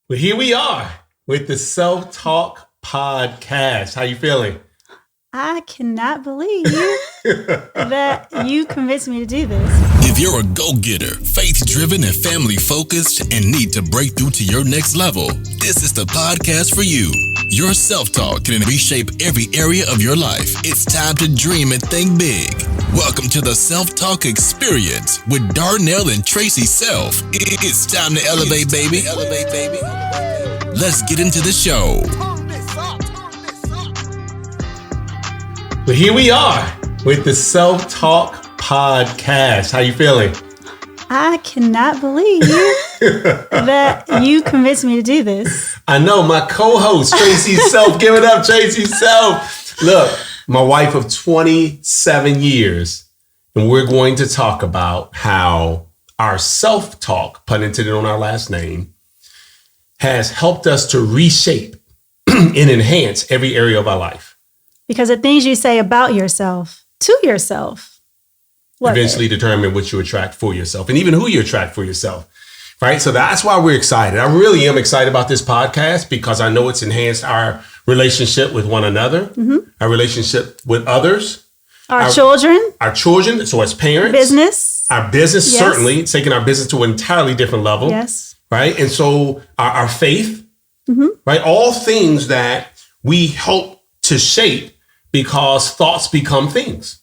Well, here we are with the Self-Talk Podcast. How you feeling? I cannot believe that you convinced me to do this. If you're a go-getter, faith-driven, and family-focused, and need to break through to your next level, this is the podcast for you. Your self-talk can reshape every area of your life. It's time to dream and think big. Welcome to the Self-Talk Experience with Darnell and Tracy Self. It's time to elevate, baby. Let's get into the show. Well, here we are with the Self-Talk Podcast. How you feeling? I cannot believe that you convinced me to do this. I know, my co-host, Tracy Self. Give it up, Tracy Self. Look, my wife of 27 years, and we're going to talk about how our self-talk, pun intended on our last name, has helped us to reshape and enhance every area of our life. Because the things you say about yourself to yourself eventually determine what you attract for yourself and even who you attract for yourself. Right. So that's why we're excited. I really am excited about this podcast because I know it's enhanced our relationship with one another, our relationship with others, our children, so as parents, our business, yes. Certainly it's taking our business to an entirely different level. Yes. Right. And so our faith, right. All things that we help to shape because thoughts become things.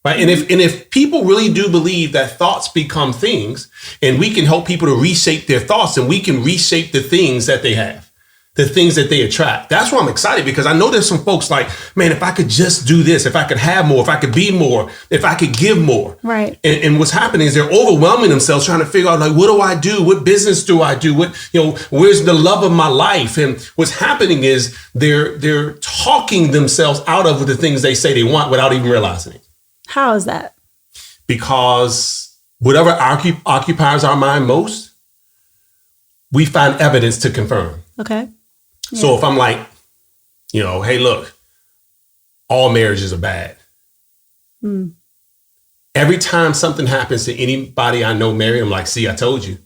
Right. And if people really do believe that thoughts become things and we can help people to reshape their thoughts and we can reshape the things that they have, the things that they attract. That's why I'm excited, because I know there's some folks like, man, if I could just do this, if I could have more, if I could be more, if I could give more. Right. And what's happening is they're overwhelming themselves trying to figure out, like, what do I do? What business do I do? Where's the love of my life? And what's happening is they're talking themselves out of the things they say they want without even realizing it. How is that? Because whatever occupies our mind most, we find evidence to confirm. Okay. Yeah. So if I'm like, hey, look, all marriages are bad. Every time something happens to anybody I know married, I'm like, see, I told you.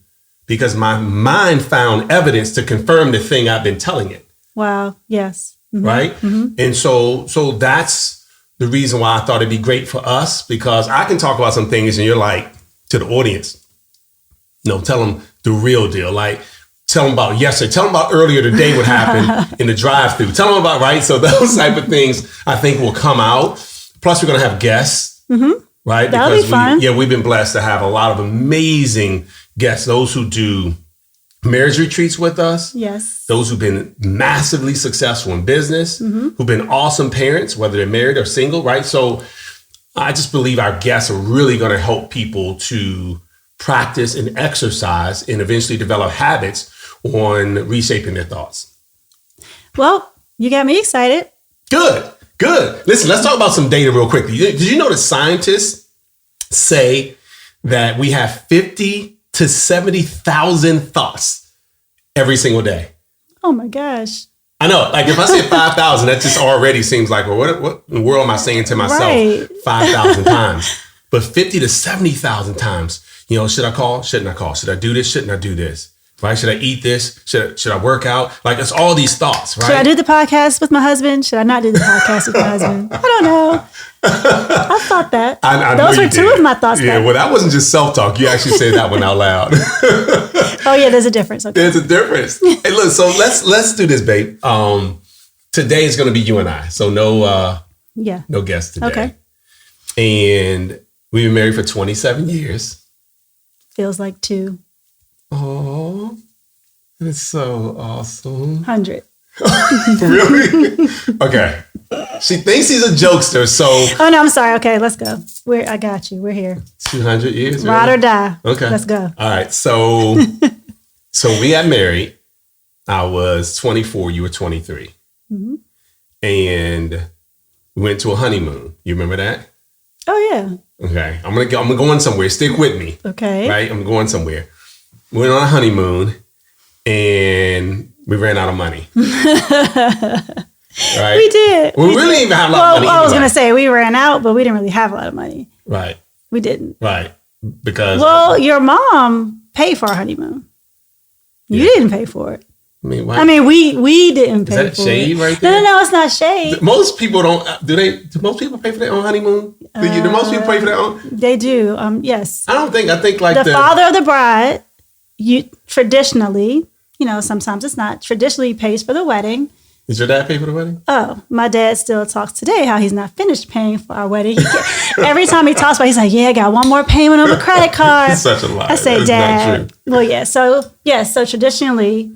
Because my mind found evidence to confirm the thing I've been telling it. Wow. Yes. Right. And so that's the reason why I thought it'd be great for us, because I can talk about some things and you're like, to the audience, tell them the real deal. Like, tell them about yesterday. Tell them about earlier today what happened in the drive-thru. Tell them about, right? So those type of things I think will come out. Plus, we're going to have guests, right? That'll be fun. We've been blessed to have a lot of amazing guests. Those who do marriage retreats with us. Yes. Those who've been massively successful in business, who've been awesome parents, whether they're married or single, right? So I just believe our guests are really going to help people to practice and exercise and eventually develop habits on reshaping their thoughts. Well, you got me excited. Good. Listen, let's talk about some data real quickly. Did you know that scientists say that we have 50 to 70,000 thoughts every single day? Oh my gosh. I know. Like if I say 5,000, that just already seems like, well, what in the world am I saying to myself Right. 5,000 times? But 50 to 70,000 times, should I call? Shouldn't I call? Should I do this? Shouldn't I do this? Right? Should I eat this? Should I work out? Like it's all these thoughts, right? Should I do the podcast with my husband? Should I not do the podcast with my husband? I don't know. I thought that. Those were two of my thoughts. Yeah, well, that wasn't just self-talk. You actually said that one out loud. Oh yeah, there's a difference. Okay. There's a difference. Hey, look, so let's do this, babe. Today is going to be you and I. So no guests today. Okay. And we've been married for 27 years. Feels like 2. Oh, it's so awesome. 100. Really? Okay. She thinks he's a jokester, so. Oh no, I'm sorry. Okay, let's go. I got you. We're here. 200 years? Really? Ride or die. Okay. Let's go. All right. So we got married. I was 24. You were 23. And we went to a honeymoon. You remember that? Oh yeah. Okay. I'm going somewhere. Stick with me. Okay. Right? I'm going somewhere. We went on a honeymoon and we ran out of money. Right? We did. We really didn't even have a lot of money. I was going to say we ran out, but we didn't really have a lot of money. Right. We didn't. Right. Because. Well, your mom paid for our honeymoon. You didn't pay for it. Why? I mean, we didn't pay for it. Is that shade right there? No, it's not shade. Most people don't. Do most people pay for their own honeymoon? Do most people pay for their own? They do. Yes. I think like the father of the bride, traditionally, sometimes it's not. Traditionally pays for the wedding. Did your dad pay for the wedding? Oh, my dad still talks today how he's not finished paying for our wedding. Every time he talks about it, he's like, yeah, I got one more payment on the credit card. It's such a lie. I say, Dad. Well, yeah. So traditionally,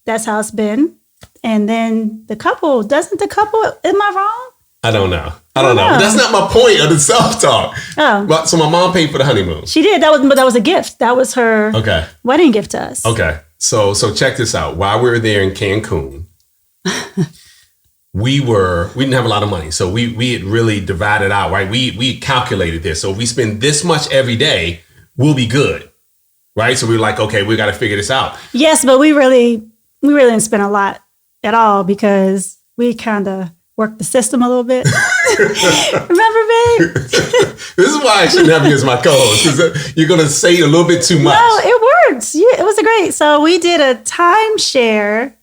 that's how it's been. And then doesn't the couple, am I wrong? I don't know. That's not my point of the self-talk. Oh. So my mom paid for the honeymoon. She did. But that was a gift. That was her wedding gift to us. Okay. So check this out. While we were there in Cancun, we didn't have a lot of money. So we had really divided out, right? We calculated this. So if we spend this much every day, we'll be good. Right? So we were like, okay, we got to figure this out. Yes, but we really didn't spend a lot at all because we kind of worked the system a little bit. Remember, babe? This is why I shouldn't have you as my co-host, because you're going to say a little bit too much. No, it worked. It was great. So we did a timeshare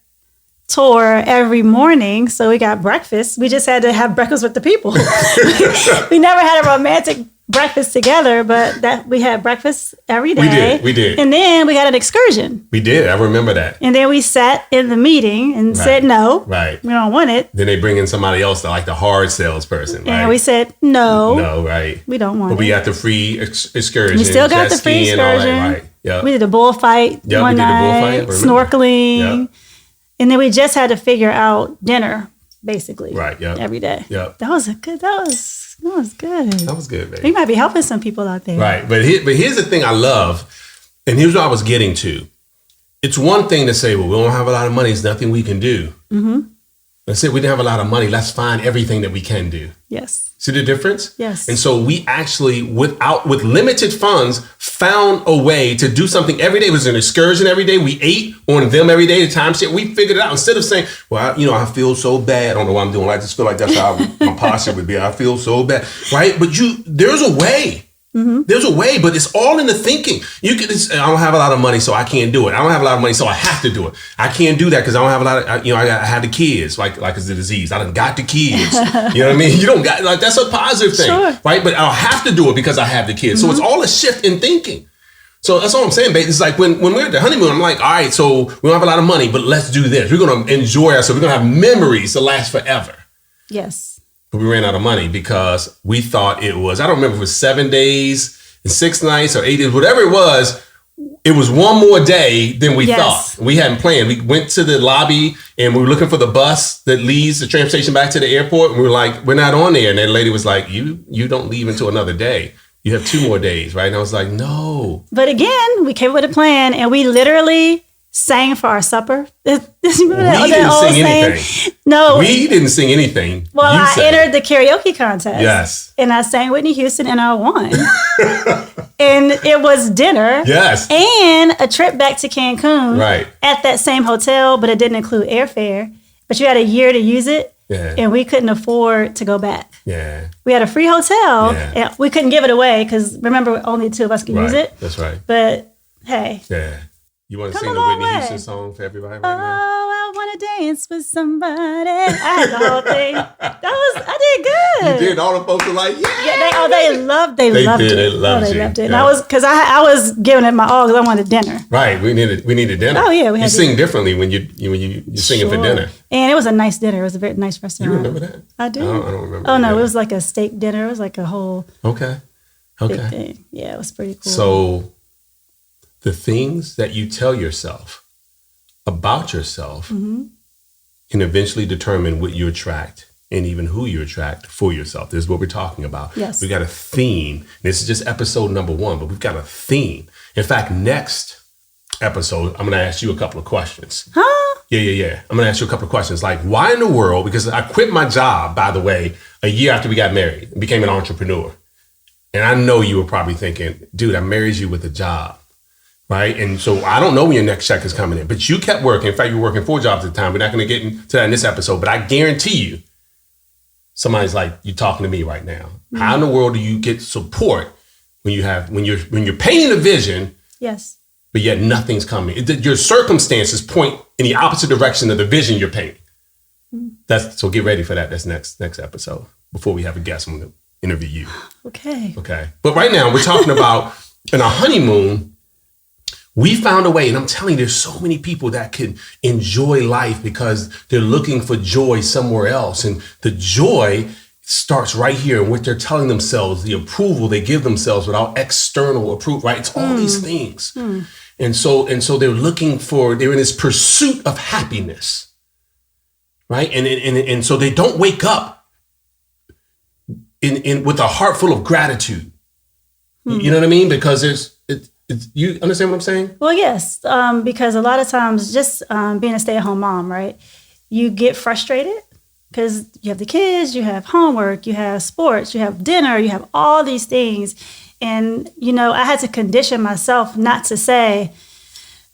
tour every morning. So we got breakfast. We just had to have breakfast with the people. We never had a romantic breakfast together, but that we had breakfast every day. We did. And then we had an excursion. We did. I remember that. And then we sat in the meeting and said no. Right. We don't want it. Then they bring in somebody else, like the hard salesperson. Right? And we said no. No, right. We don't want it. But we got the free excursion. We still got the free excursion. Right. Yep. We did a bullfight one night, snorkeling. Yep. And then we just had to figure out dinner, basically. Right. Yep. Every day. Yep. That was good. That was good. That was good, baby. We might be helping some people out there. Right. But here's the thing I love, and here's what I was getting to. It's one thing to say, well, we don't have a lot of money. There's nothing we can do. Mm-hmm. Let's say we didn't have a lot of money. Let's find everything that we can do. Yes. See the difference? Yes. And so we actually, with limited funds, found a way to do something every day. It was an excursion every day. We ate on them every day. The timeshare. We figured it out. Instead of saying, well, I feel so bad. I don't know what I'm doing. I just feel like that's how my posture would be. I feel so bad. Right? But there's a way. Mm-hmm. There's a way, but it's all in the thinking. I don't have a lot of money, so I can't do it. I don't have a lot of money, so I have to do it. I can't do that because I don't have a lot of, I had the kids, like it's a disease. I done got the kids. You know what I mean? You don't got, like, that's a positive thing, sure. Right? But I'll have to do it because I have the kids. Mm-hmm. So it's all a shift in thinking. So that's all I'm saying, babe. It's like when we're at the honeymoon, I'm like, all right, so we don't have a lot of money, but let's do this. We're going to enjoy ourselves. We're going to have memories to last forever. Yes. But we ran out of money because we thought it was, I don't remember if it was 7 days and 6 nights or 8 days, whatever it was one more day than we thought. We hadn't planned. We went to the lobby and we were looking for the bus that leads the train station back to the airport. And we were like, we're not on there. And that lady was like, you don't leave until another day. You have 2 more days, right? And I was like, no. But again, we came with a plan and we literally sang for our supper. We didn't sing anything. No. We didn't sing anything. Well, I entered the karaoke contest. Yes. And I sang Whitney Houston and I won. And it was dinner. Yes. And a trip back to Cancun. Right. At that same hotel, but it didn't include airfare. But you had a year to use it. Yeah. And we couldn't afford to go back. Yeah. We had a free hotel. Yeah. And we couldn't give it away because remember, only 2 of us could use it. That's right. But hey. Yeah. You want to sing the Whitney Houston song for everybody right now? Oh, I want to dance with somebody. I had the whole thing. I did good. You did. All the folks were like, yeah. They loved it. They loved it. Yeah. And I was, because I was giving it my all because I wanted dinner. Right. We needed dinner. Oh yeah. You sing differently when you're singing for dinner. And it was a nice dinner. It was a very nice restaurant. You remember that? I do. I don't remember. Oh no, it was like a steak dinner. It was like a whole big thing. Yeah, it was pretty cool. So the things that you tell yourself about yourself can eventually determine what you attract and even who you attract for yourself. This is what we're talking about. Yes. We got a theme. This is just episode number 1, but we've got a theme. In fact, next episode, I'm going to ask you a couple of questions. Huh? Yeah. I'm going to ask you a couple of questions. Like, why in the world? Because I quit my job, by the way, a year after we got married and became an entrepreneur. And I know you were probably thinking, dude, I married you with a job. Right. And so I don't know when your next check is coming in, but you kept working. In fact, you were working 4 jobs at the time. We're not going to get into that in this episode, but I guarantee you somebody's like, you're talking to me right now. Mm-hmm. How in the world do you get support when you're painting a vision? Yes. But yet nothing's coming. Your circumstances point in the opposite direction of the vision you're painting. So get ready for that. That's next episode. Before we have a guest, I'm going to interview you. Okay. But right now we're talking about in our honeymoon, we found a way, and I'm telling you, there's so many people that can enjoy life because they're looking for joy somewhere else. And the joy starts right here in what they're telling themselves, the approval they give themselves without external approval, right? It's all these things. And so they're in this pursuit of happiness, right? And so they don't wake up in with a heart full of gratitude. You know what I mean? Because you understand what I'm saying? Well, yes, because a lot of times just being a stay-at-home mom, right? You get frustrated because you have the kids, you have homework, you have sports, you have dinner, you have all these things. And, I had to condition myself not to say,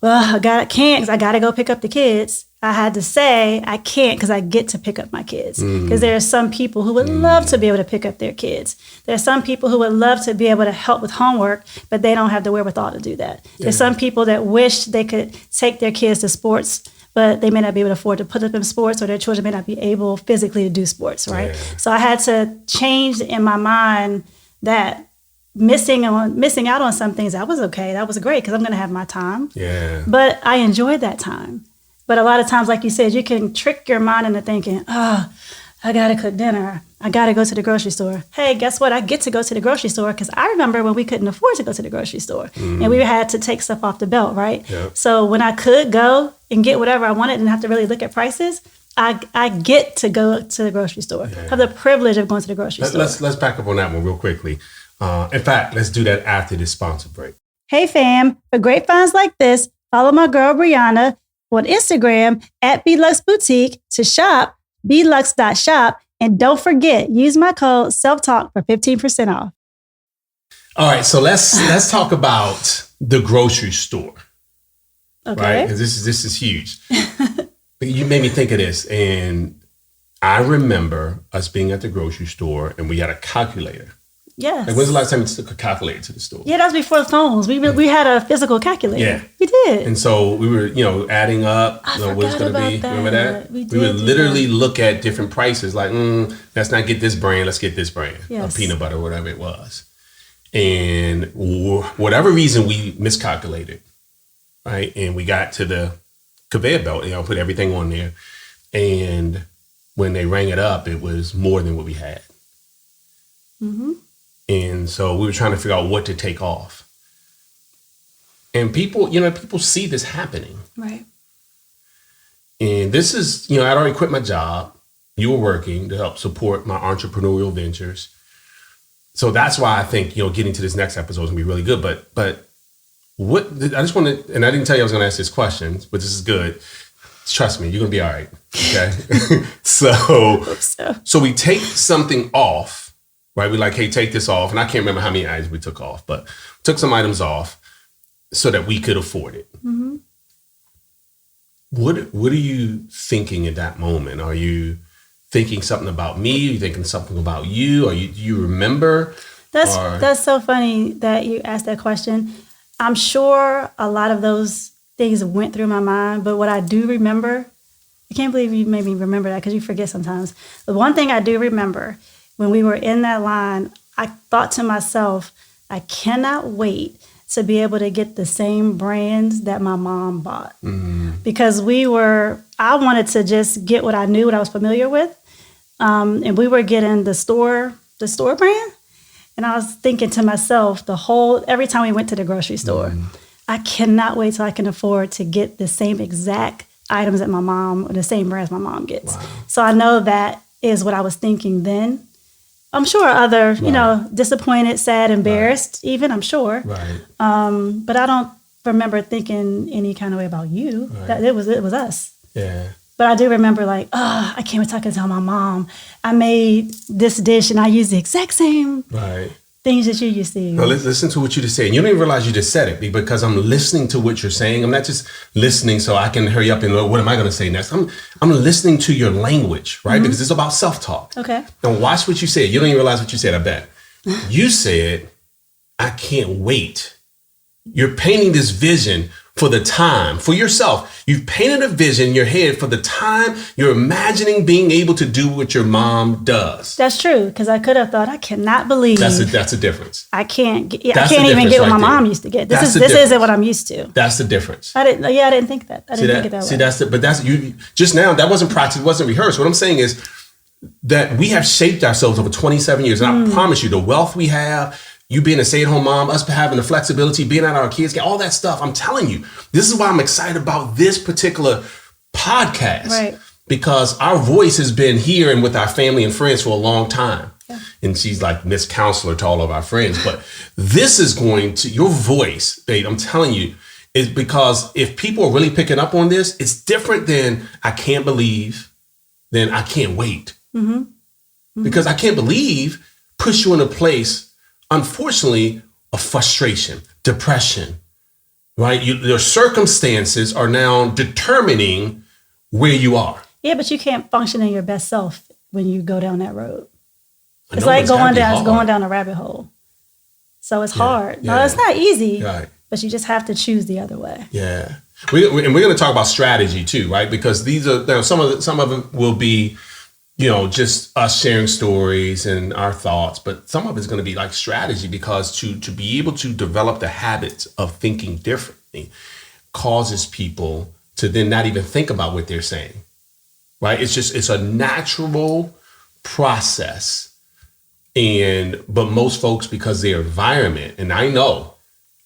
well, I can't because I got to go pick up the kids. I had to say, I can't because I get to pick up my kids. Because there are some people who would love to be able to pick up their kids. There are some people who would love to be able to help with homework, but they don't have the wherewithal to do that. There's some people that wish they could take their kids to sports, but they may not be able to afford to put them in sports, or their children may not be able physically to do sports, right? Yeah. So I had to change in my mind that missing out on some things, that was okay. That was great because I'm going to have my time. Yeah. But I enjoyed that time. But a lot of times, like you said, you can trick your mind into thinking, I got to cook dinner. I got to go to the grocery store. Hey, guess what? I get to go to the grocery store because I remember when we couldn't afford to go to the grocery store and we had to take stuff off the belt, right? Yep. So when I could go and get whatever I wanted and have to really look at prices, I get to go to the grocery store. Yeah. Have the privilege of going to the grocery store. Let's back up on that one real quickly. In fact, let's do that after this sponsor break. Hey, fam. For great finds like this, follow my girl, Brianna, on Instagram at Belux Boutique to shop, belux.shop. And don't forget, use my code SELFTALK for 15% off. All right, so let's talk about the grocery store. Okay. Right? This is huge. You made me think of this. And I remember us being at the grocery store and we had a calculator. Yes. Like, when's the last time you took a calculator to the store? Yeah, that was before the phones. We had a physical calculator. Yeah. We did. And so we were, adding up what it's going to be. That. Remember that? We would literally look at different prices like, let's not get this brand, let's get this brand. Yes. Of peanut butter, whatever it was. And whatever reason we miscalculated, right? And we got to the conveyor belt, put everything on there. And when they rang it up, it was more than what we had. Mm-hmm. And so we were trying to figure out what to take off. And people see this happening. Right. And this is, I'd already quit my job. You were working to help support my entrepreneurial ventures. So that's why I think, getting to this next episode is going to be really good. But what, I just want to, and I didn't tell you I was going to ask this question, but this is good. Trust me, you're going to be all right. Okay. So we take something off. Right, we're like, hey, take this off. And I can't remember how many items we took off, but took some items off so that we could afford it. Mm-hmm. What are you thinking at that moment? Are you thinking something about me? Are you thinking something about you? Do you remember? That's so funny that you asked that question. I'm sure a lot of those things went through my mind, but what I do remember, I can't believe you made me remember that because you forget sometimes. The one thing I do remember, when we were in that line, I thought to myself, I cannot wait to be able to get the same brands that my mom bought. Mm-hmm. Because I wanted to just get what I knew, what I was familiar with. And we were getting the store brand. And I was thinking to myself every time we went to the grocery store, I cannot wait till I can afford to get the same exact items that my mom, or the same brands my mom gets. Wow. So I know that is what I was thinking then. I'm sure other, disappointed, sad, embarrassed, even, I'm sure. Right. But I don't remember thinking any kind of way about you. Right. That it was us. Yeah. But I do remember I can't wait till I can tell my mom I made this dish and I used the exact same things that you used to use. Now, listen to what you just said. You don't even realize you just said it because I'm listening to what you're saying. I'm not just listening so I can hurry up and what am I going to say next? I'm listening to your language, right? Mm-hmm. Because it's about self-talk. Okay. Now watch what you said. You don't even realize what you said, I bet. You said, I can't wait. You're painting this vision for the time, for yourself. You've painted a vision in your head for the time you're imagining being able to do what your mom does. That's true, because I could have thought, I cannot believe. That's a difference. I can't even get what my mom used to get. This isn't what I'm used to. That's the difference. I didn't think that. I didn't think it that way. But that's you just now. That wasn't practice, wasn't rehearsed. What I'm saying is that we have shaped ourselves over 27 years, and I promise you, the wealth we have. You being a stay-at-home mom, us having the flexibility, being out our kids, all that stuff. I'm telling you, this is why I'm excited about this particular podcast. Right. Because our voice has been here and with our family and friends for a long time. Yeah. And she's like Miss Counselor to all of our friends. But this is your voice, babe, I'm telling you, is because if people are really picking up on this, it's different than I can't believe, than I can't wait. Mm-hmm. Mm-hmm. Because I can't believe push you in a place, unfortunately, of frustration, depression, right? Your circumstances are now determining where you are. Yeah, but you can't function in your best self when you go down that road. It's like going down a rabbit hole. So it's hard. Yeah. No, it's not easy, right. But you just have to choose the other way. Yeah. And we're going to talk about strategy too, right? Because these are, some of it will be, just us sharing stories and our thoughts, but some of it's going to be like strategy, because to be able to develop the habits of thinking differently causes people to then not even think about what they're saying, right? It's a natural process. But most folks, because their environment, and I know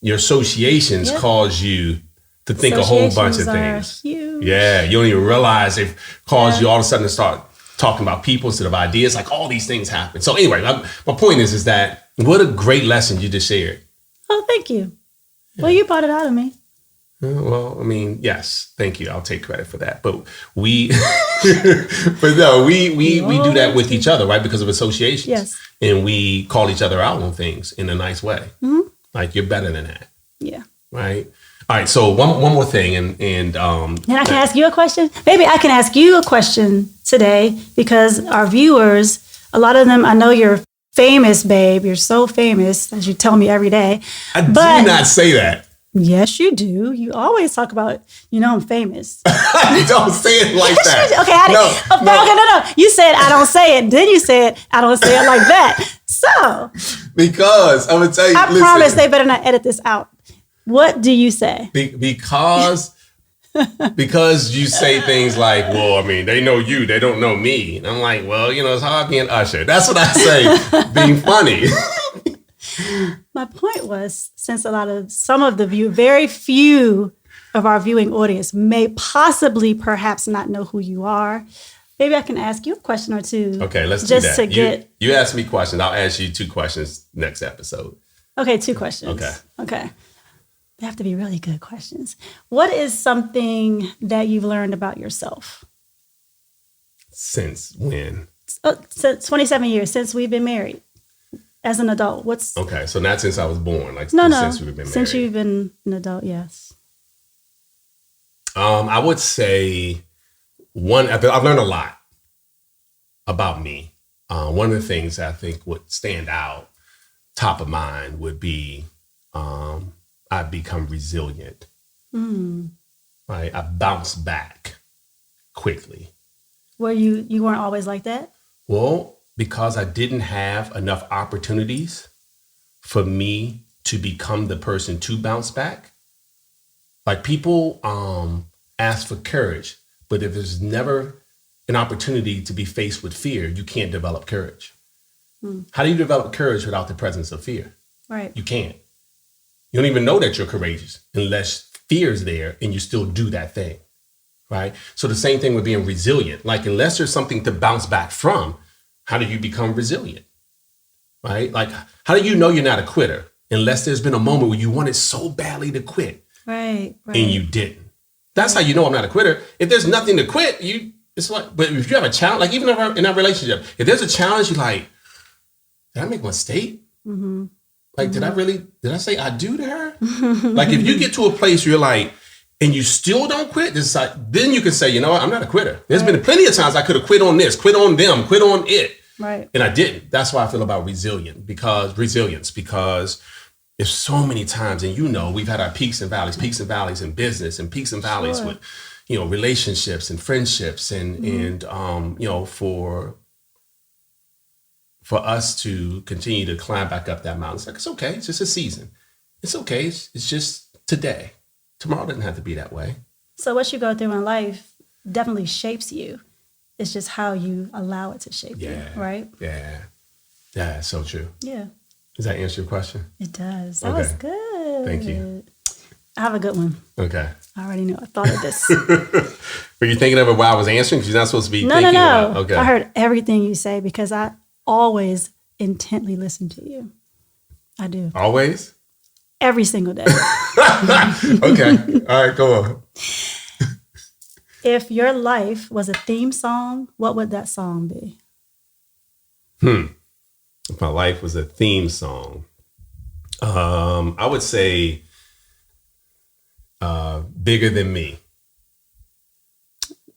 your associations cause you to think a whole bunch of things. Huge. Yeah. You don't even realize they've caused you all of a sudden to start talking about people instead of ideas, like all these things happen. So anyway, my point is that what a great lesson you just shared. Oh, thank you. Yeah. Well, you brought it out of me. Well, I mean, yes, thank you. I'll take credit for that. But we do that with each other, right? Because of associations. Yes. And we call each other out on things in a nice way. Mm-hmm. Like, you're better than that. Yeah. Right. All right. So one more thing, and I can ask you a question. Maybe I can ask you a question today, because our viewers, a lot of them, I know you're famous, babe. You're so famous, as you tell me every day. I do not say that. Yes, you do. You always talk about, I'm famous. Don't say it like that. Okay, no. You said I don't say it. Then you said I don't say it like that. So. Because I'm going to tell you. I promise they better not edit this out. What do you say? Because you say things like, well, I mean, they know you, they don't know me. And I'm like, well, it's hard being Usher. That's what I say, being funny. My point was, since very few of our viewing audience may possibly perhaps not know who you are, maybe I can ask you a question or two. Okay, let's do that. You ask me questions. I'll ask you 2 questions next episode. Okay, 2 questions. Okay. They have to be really good questions. What is something that you've learned about yourself? Since when? Since 27 years, since we've been married. As an adult, Okay, so not since I was born, since we've been married. Since you've been an adult, yes. I would say I've learned a lot about me. One of the things I think would stand out, top of mind, would be I've become resilient. Right? I bounce back quickly. Were you weren't always like that? Well, because I didn't have enough opportunities for me to become the person to bounce back. Like, people ask for courage, but if there's never an opportunity to be faced with fear, you can't develop courage. How do you develop courage without the presence of fear? Right. You can't. You don't even know that you're courageous unless fear is there and you still do that thing, right? So the same thing with being resilient. Like, unless there's something to bounce back from, how do you become resilient, right? Like, how do you know you're not a quitter unless there's been a moment where you wanted so badly to quit, right? And you didn't? That's how you know I'm not a quitter. If there's nothing to quit, it's like, but if you have a challenge, like even in our relationship, if there's a challenge, you're like, did I make a mistake? Mm-hmm. Like, did I say I do to her? Like, if you get to a place where you're like, and you still don't quit, then you can say, you know what, I'm not a quitter. There's been plenty of times I could have quit on this, quit on them, quit on it. Right. And I didn't. That's why I feel about resilience, because It's so many times, and we've had our peaks and valleys in business, and peaks and valleys with, relationships and friendships, and for us to continue to climb back up that mountain. It's like, it's okay. It's just a season. It's okay. It's just today. Tomorrow doesn't have to be that way. So what you go through in life definitely shapes you. It's just how you allow it to shape you, right? Yeah. Yeah, so true. Yeah. Does that answer your question? It does. That was good. Thank you. I have a good one. Okay. I already knew. I thought of this. Were you thinking of it while I was answering? Because you're not supposed to be thinking about it. Okay. I heard everything you say because I always intently listen to you. I do. Always? Every single day. Okay. All right, go on. If your life was a theme song, what would that song be? If my life was a theme song, I would say Bigger Than Me.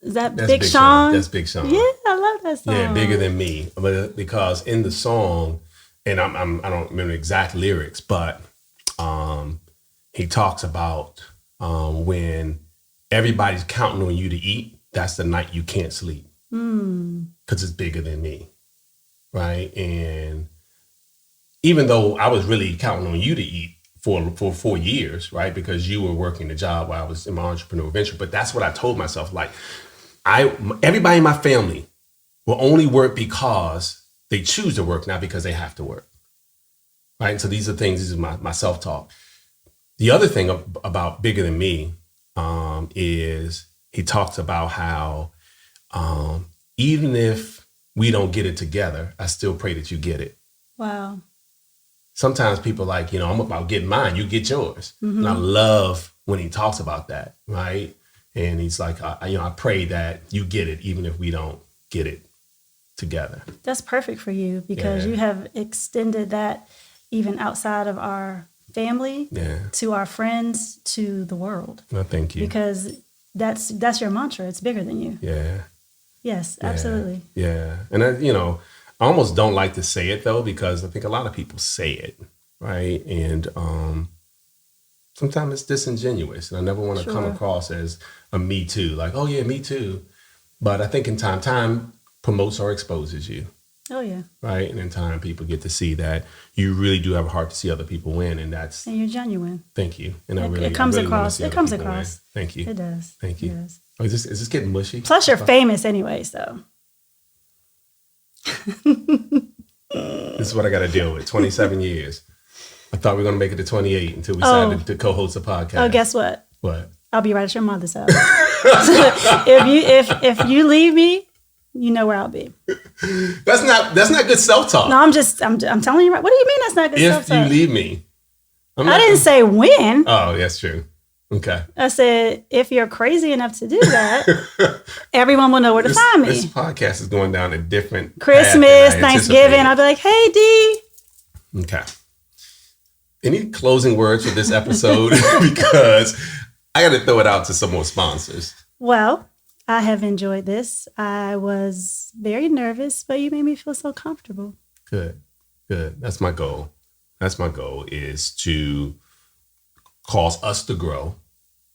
Is that Big Sean? That's Big Sean. Yeah, I love that song. Yeah, Bigger Than Me. But because in the song, and I don't remember the exact lyrics, but he talks about when everybody's counting on you to eat, that's the night you can't sleep. Because it's bigger than me. Right? And even though I was really counting on you to eat for 4 years, right? Because you were working the job while I was in my entrepreneurial venture. But that's what I told myself. Like, everybody in my family will only work because they choose to work, not because they have to work. Right? And so these is my self-talk. The other thing about Bigger Than Me is he talks about how even if we don't get it together, I still pray that you get it. Wow. Sometimes people are like, I'm about getting mine, you get yours. And I love when he talks about that, right? And he's like, I pray that you get it, even if we don't get it together. That's perfect for you because you have extended that even outside of our family, to our friends, to the world. No, thank you. Because that's your mantra. It's bigger than you. Yeah. Yes, absolutely. Yeah. And I almost don't like to say it though, because I think a lot of people say it, right? And sometimes it's disingenuous, and I never want to come across as a me too, like, oh yeah, me too. But I think in time promotes or exposes you. Oh yeah. Right. And in time, people get to see that you really do have a heart to see other people win, and you're genuine. Thank you. And it comes across. It comes across. Thank you. It does. Thank you. It does. Oh, is this getting mushy? Plus, you're famous anyways, though. This is what I got to deal with. 27 years. I thought we were going to make it to 28 until we decided to co-host a podcast. Oh, guess what? What? I'll be right at your mother's house. if you leave me, you know where I'll be. That's not good self-talk. No, I'm telling you right. What do you mean that's not good self-talk? If you leave me. I didn't say when. Oh, that's true. Okay. I said, if you're crazy enough to do that, everyone will know where to find me. This podcast is going down a different Christmas, Thanksgiving. I'll be like, hey, D. Okay. Any closing words for this episode? Because I got to throw it out to some more sponsors. Well, I have enjoyed this. I was very nervous, but you made me feel so comfortable. Good. That's my goal. Is to cause us to grow,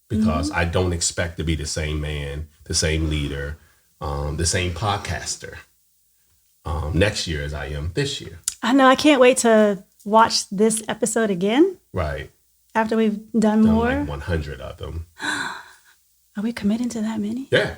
because I don't expect to be the same man, the same leader, the same podcaster next year as I am this year. I know. I can't wait to watch this episode again. Right. After we've done more. Like 100 of them. Are we committing to that many? Yeah.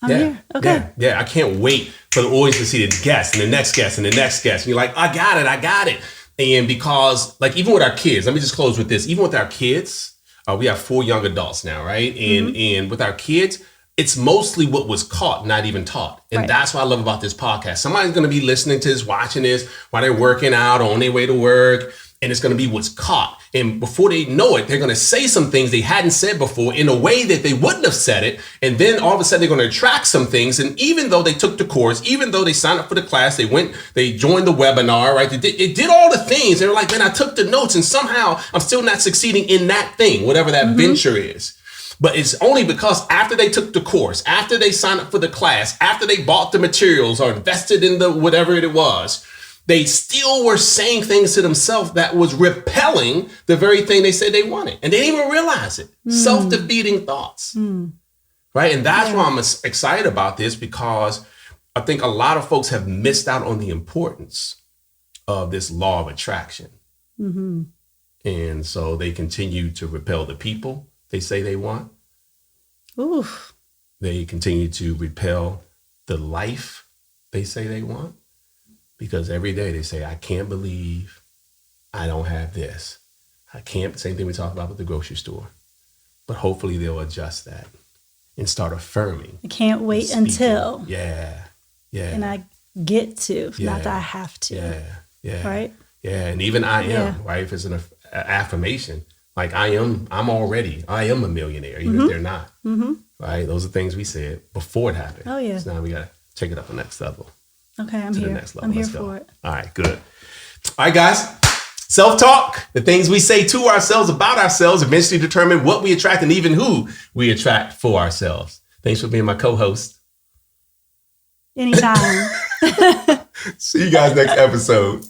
I'm here. Okay. Yeah. I can't wait for the audience to see the guest and the next guest and the next guest. And you're like, I got it. And because, like, even with our kids, let me just close with this. Even with our kids, we have 4 young adults now, right? And with our kids, it's mostly what was caught, not even taught. And that's what I love about this podcast. Somebody's going to be listening to this, watching this while they're working out or on their way to work. And it's going to be what's caught. And before they know it, they're going to say some things they hadn't said before in a way that they wouldn't have said it. And then all of a sudden they're going to attract some things. And even though they took the course, even though they signed up for the class, they joined the webinar, right? It did all the things. They were like, man, I took the notes and somehow I'm still not succeeding in that thing, whatever that venture is. But it's only because after they took the course, after they signed up for the class, after they bought the materials or invested in the whatever it was, they still were saying things to themselves that was repelling the very thing they said they wanted. And they didn't even realize it. Self-defeating thoughts. Right? And that's why I'm excited about this, because I think a lot of folks have missed out on the importance of this law of attraction. And so they continue to repel the people they say they want. Oof. They continue to repel the life they say they want, because every day they say, I can't believe I don't have this. I can't, same thing we talked about with the grocery store. But hopefully they'll adjust that and start affirming. I can't wait until. Yeah. And I get to, not that I have to. Right? Yeah, and even I am, right? If it's an affirmation, like I am a millionaire, even if they're not. Right? Those are things we said before it happened. Oh, yeah. So now we got to take it up the next level. Okay, I'm to here. The next level. I'm here Let's go. for it. All right, good. All right, guys. Self-talk, the things we say to ourselves about ourselves eventually determine what we attract and even who we attract for ourselves. Thanks for being my co-host. Anytime. See you guys next episode.